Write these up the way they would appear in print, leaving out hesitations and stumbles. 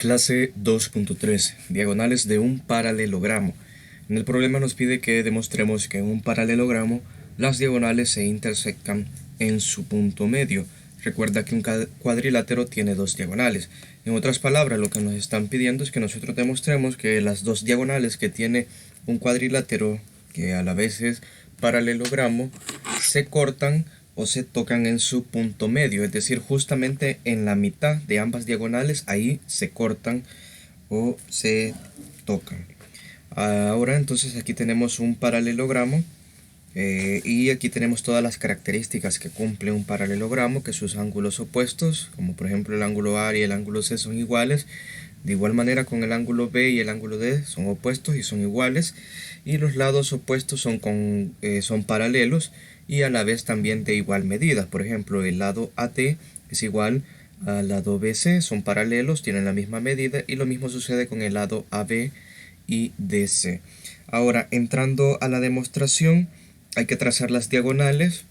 Clase 2.3. Diagonales de un paralelogramo. En el problema nos pide que demostremos que en un paralelogramo las diagonales se intersectan en su punto medio. Recuerda que un cuadrilátero tiene dos diagonales. En otras palabras, lo que nos están pidiendo es que nosotros demostremos que las dos diagonales que tiene un cuadrilátero, que a la vez es paralelogramo, se cortan o se tocan en su punto medio, es decir, justamente en la mitad de ambas diagonales, ahí se cortan o se tocan. Ahora entonces aquí tenemos un paralelogramo y aquí tenemos todas las características que cumple un paralelogramo, que sus ángulos opuestos, como por ejemplo el ángulo A y el ángulo C son iguales. De igual manera con el ángulo B y el ángulo D son opuestos y son iguales, y los lados opuestos son paralelos y a la vez también de igual medida. Por ejemplo, el lado AT es igual al lado BC, son paralelos, tienen la misma medida, y lo mismo sucede con el lado AB y DC. Ahora, entrando a la demostración, hay que trazar las diagonales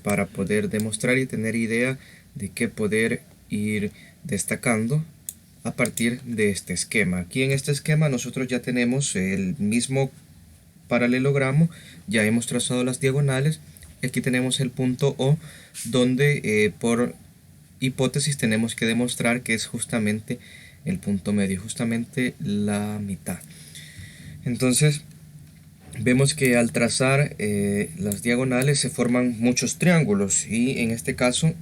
para poder demostrar y tener idea de qué poder ir destacando a partir de este esquema. Aquí en este esquema nosotros ya tenemos el mismo paralelogramo, ya hemos trazado las diagonales, y aquí tenemos el punto O, donde por hipótesis tenemos que demostrar que es justamente el punto medio, justamente la mitad. Entonces vemos que al trazar las diagonales se forman muchos triángulos, y en este caso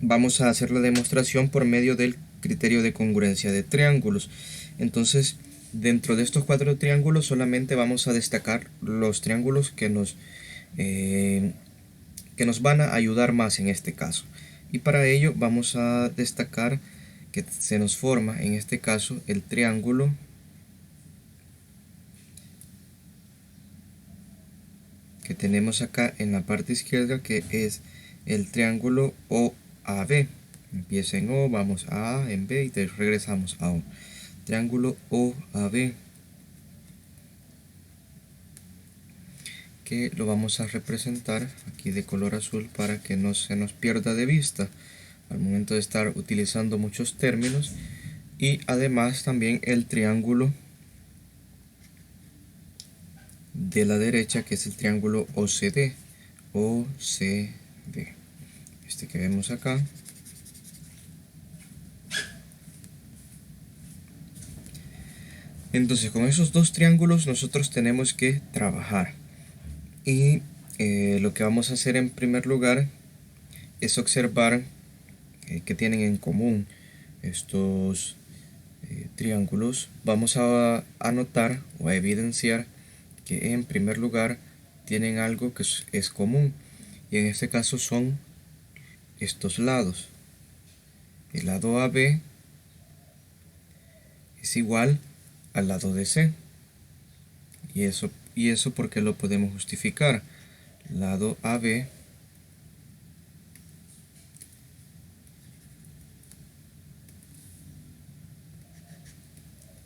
vamos a hacer la demostración por medio del criterio de congruencia de triángulos. Entonces, dentro de estos cuatro triángulos solamente vamos a destacar los triángulos que nos van a ayudar más en este caso. Y para ello vamos a destacar que se nos forma en este caso el triángulo que tenemos acá en la parte izquierda, que es el triángulo OAB. Empieza en O, vamos a A, en B y regresamos a O. Triángulo OAB, que lo vamos a representar aquí de color azul para que no se nos pierda de vista al momento de estar utilizando muchos términos. Y además también el triángulo de la derecha, que es el triángulo OCD, este que vemos acá. Entonces, con esos dos triángulos nosotros tenemos que trabajar, y lo que vamos a hacer en primer lugar es observar que tienen en común estos triángulos. Vamos a anotar o a evidenciar que en primer lugar tienen algo que es común, y en este caso son estos lados. El lado AB es igual al lado DC, y eso porque lo podemos justificar. Lado AB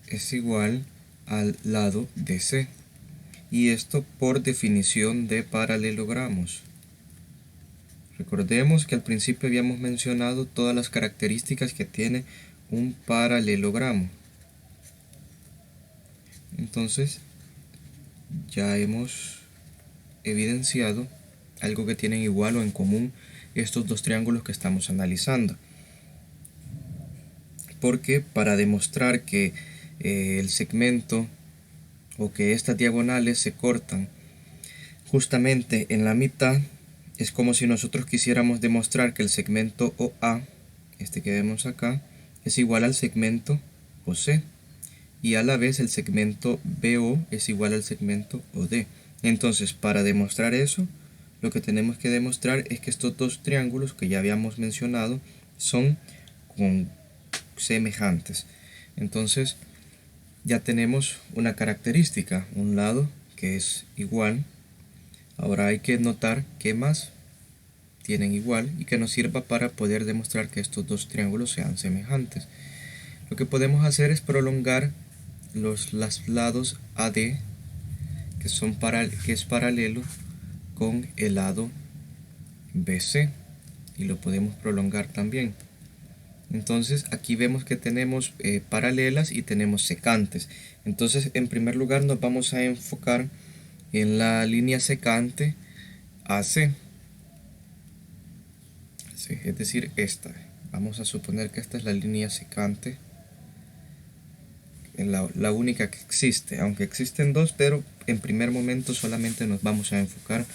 es igual al lado DC, y esto por definición de paralelogramos. Recordemos que al principio habíamos mencionado todas las características que tiene un paralelogramo. Entonces ya hemos evidenciado algo que tienen igual o en común estos dos triángulos que estamos analizando, porque para demostrar que el segmento o que estas diagonales se cortan justamente en la mitad, es como si nosotros quisiéramos demostrar que el segmento OA, este que vemos acá, es igual al segmento OC, y a la vez el segmento BO es igual al segmento OD. Entonces, para demostrar eso, lo que tenemos que demostrar es que estos dos triángulos que ya habíamos mencionado son semejantes. Entonces, ya tenemos una característica, un lado que es igual. Ahora hay que notar qué más tienen igual y que nos sirva para poder demostrar que estos dos triángulos sean semejantes. Lo que podemos hacer es prolongar los lados AD, que es paralelo con el lado BC, y lo podemos prolongar también. Entonces aquí vemos que tenemos paralelas y tenemos secantes. Entonces en primer lugar nos vamos a enfocar en la línea secante AC. Sí, es decir, esta. Vamos a suponer que esta es la línea secante, la única que existe, aunque existen dos, pero en primer momento solamente nos vamos a enfocar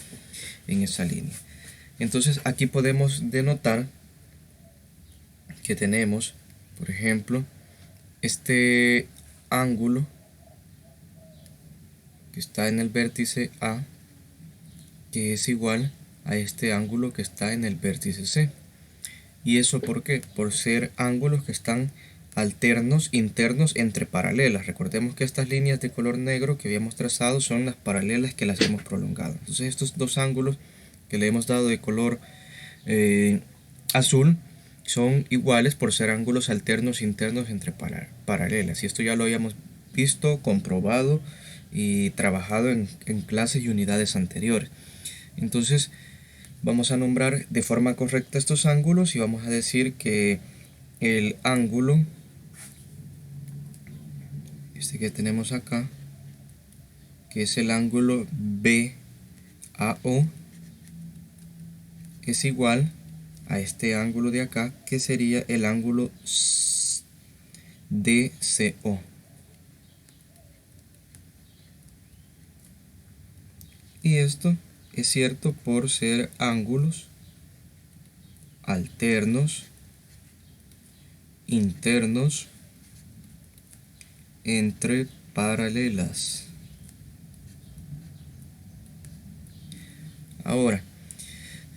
en esa línea. Entonces aquí podemos denotar que tenemos, por ejemplo, este ángulo que está en el vértice A, que es igual a este ángulo que está en el vértice C. ¿Y eso por qué? Por ser ángulos que están alternos internos entre paralelas. Recordemos que estas líneas de color negro que habíamos trazado son las paralelas que las hemos prolongado. Entonces estos dos ángulos que le hemos dado de color azul son iguales por ser ángulos alternos internos entre paralelas. Y esto ya lo habíamos visto, comprobado y trabajado en clases y unidades anteriores. Entonces vamos a nombrar de forma correcta estos ángulos y vamos a decir que el ángulo, este que tenemos acá, que es el ángulo BAO, es igual a este ángulo de acá, que sería el ángulo DCO. Y esto es cierto por ser ángulos alternos internos entre paralelas. Ahora,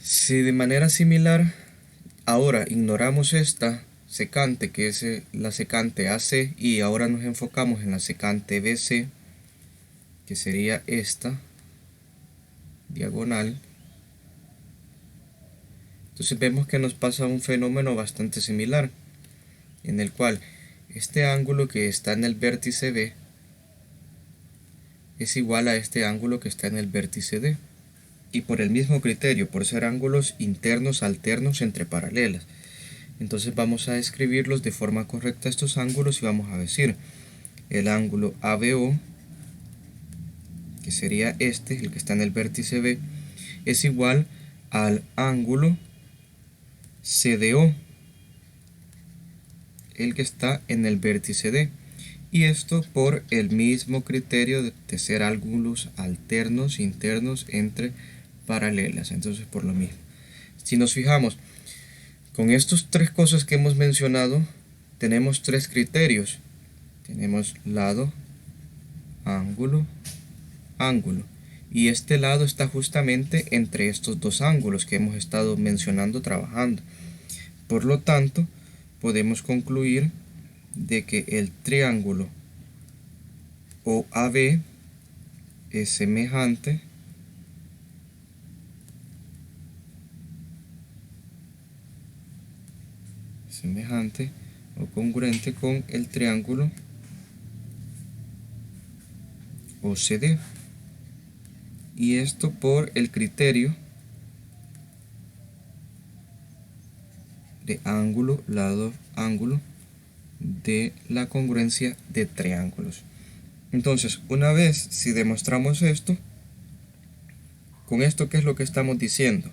si de manera similar ahora ignoramos esta secante, que es la secante AC, y ahora nos enfocamos en la secante BC, que sería esta diagonal, entonces vemos que nos pasa un fenómeno bastante similar, en el cual este ángulo que está en el vértice B es igual a este ángulo que está en el vértice D. Y por el mismo criterio, por ser ángulos internos alternos entre paralelas. Entonces vamos a escribirlos de forma correcta estos ángulos y vamos a decir el ángulo ABO, que sería este, el que está en el vértice B, es igual al ángulo CDO, el que está en el vértice D. Y esto por el mismo criterio de ser ángulos alternos internos entre paralelas. Entonces por lo mismo, si nos fijamos, con estas tres cosas que hemos mencionado, tenemos tres criterios. Tenemos lado, ángulo, ángulo. Y este lado está justamente entre estos dos ángulos que hemos estado mencionando, trabajando. Por lo tanto, podemos concluir de que el triángulo OAB es semejante o congruente con el triángulo OCD. Y esto por el criterio de ángulo, lado, ángulo de la congruencia de triángulos. Entonces, una vez si demostramos esto, con esto, ¿qué es lo que estamos diciendo?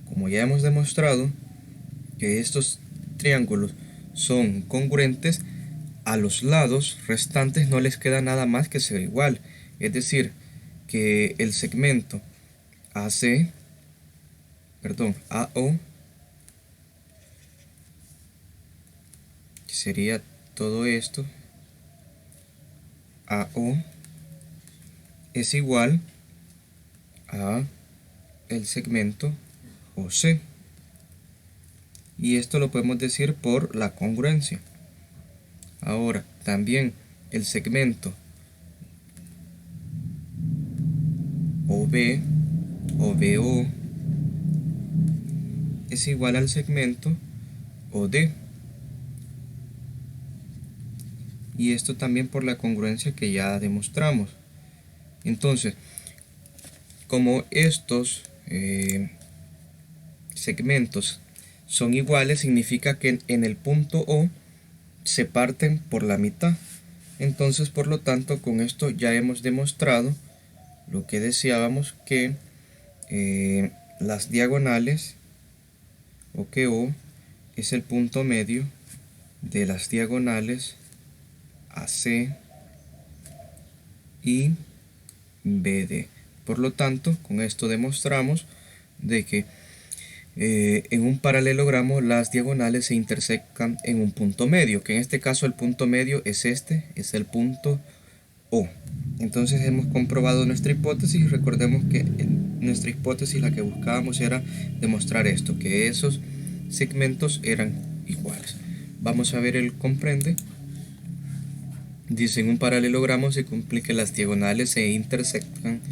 Como ya hemos demostrado que estos triángulos son congruentes, a los lados restantes no les queda nada más que ser igual. Es decir, que el segmento AO, que sería todo esto, AO, es igual a el segmento OC. Y esto lo podemos decir por la congruencia. Ahora, también el segmento OB o BO es igual al segmento OD. Y esto también por la congruencia que ya demostramos. Entonces, como estos segmentos son iguales significa que en el punto O se parten por la mitad. Entonces, por lo tanto, con esto ya hemos demostrado lo que deseábamos, que las diagonales, o que O es el punto medio de las diagonales AC y BD. Por lo tanto, con esto demostramos de que en un paralelogramo las diagonales se intersectan en un punto medio, que en este caso el punto medio es este, es el punto O. Entonces hemos comprobado nuestra hipótesis. Recordemos que nuestra hipótesis, la que buscábamos, era demostrar esto, que esos segmentos eran iguales. Vamos a ver el comprende. Dice: en un paralelogramo se cumple que las diagonales se intersectan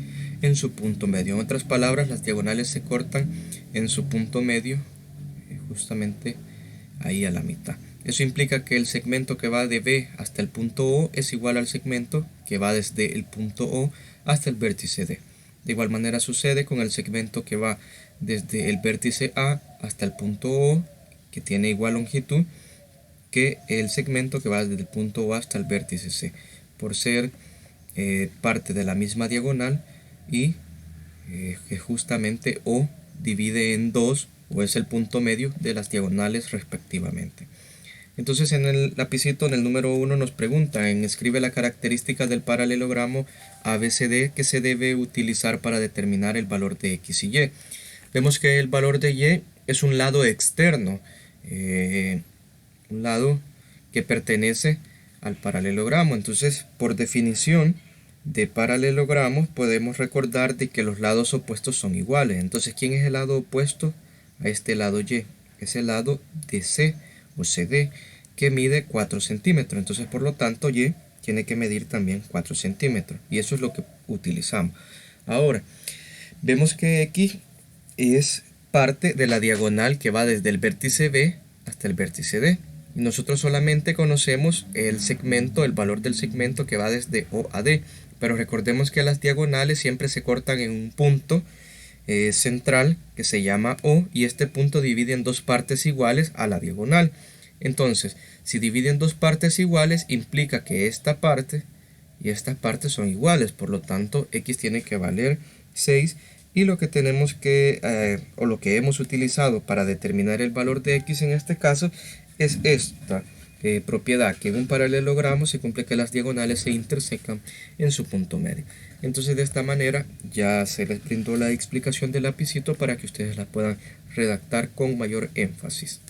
en su punto medio. En otras palabras, las diagonales se cortan en su punto medio, justamente ahí a la mitad. Eso implica que el segmento que va de B hasta el punto O es igual al segmento que va desde el punto O hasta el vértice D. De igual manera sucede con el segmento que va desde el vértice A hasta el punto O, que tiene igual longitud que el segmento que va desde el punto O hasta el vértice C, por ser parte de la misma diagonal, y que justamente O divide en dos, o es el punto medio de las diagonales respectivamente. Entonces, en el lapicito, en el número 1, nos preguntan: escribe la característica del paralelogramo ABCD que se debe utilizar para determinar el valor de X y Y. Vemos que el valor de Y es un lado externo, un lado que pertenece al paralelogramo. Entonces, por definición de paralelogramos, podemos recordar de que los lados opuestos son iguales. Entonces, ¿quién es el lado opuesto a este lado Y? Es el lado de C o CD, que mide 4 centímetros. Entonces, por lo tanto, Y tiene que medir también 4 centímetros. Y eso es lo que utilizamos. Ahora, vemos que X es parte de la diagonal que va desde el vértice B hasta el vértice D. Y nosotros solamente conocemos el segmento, el valor del segmento que va desde O a D. Pero recordemos que las diagonales siempre se cortan en un punto central que se llama O, y este punto divide en dos partes iguales a la diagonal. Entonces, si divide en dos partes iguales, implica que esta parte y esta parte son iguales. Por lo tanto, X tiene que valer 6. Y lo que tenemos que, o lo que hemos utilizado para determinar el valor de X en este caso, es esta propiedad, que en un paralelogramo se cumple que las diagonales se intersecan en su punto medio. Entonces, de esta manera ya se les brindó la explicación del lapicito para que ustedes la puedan redactar con mayor énfasis.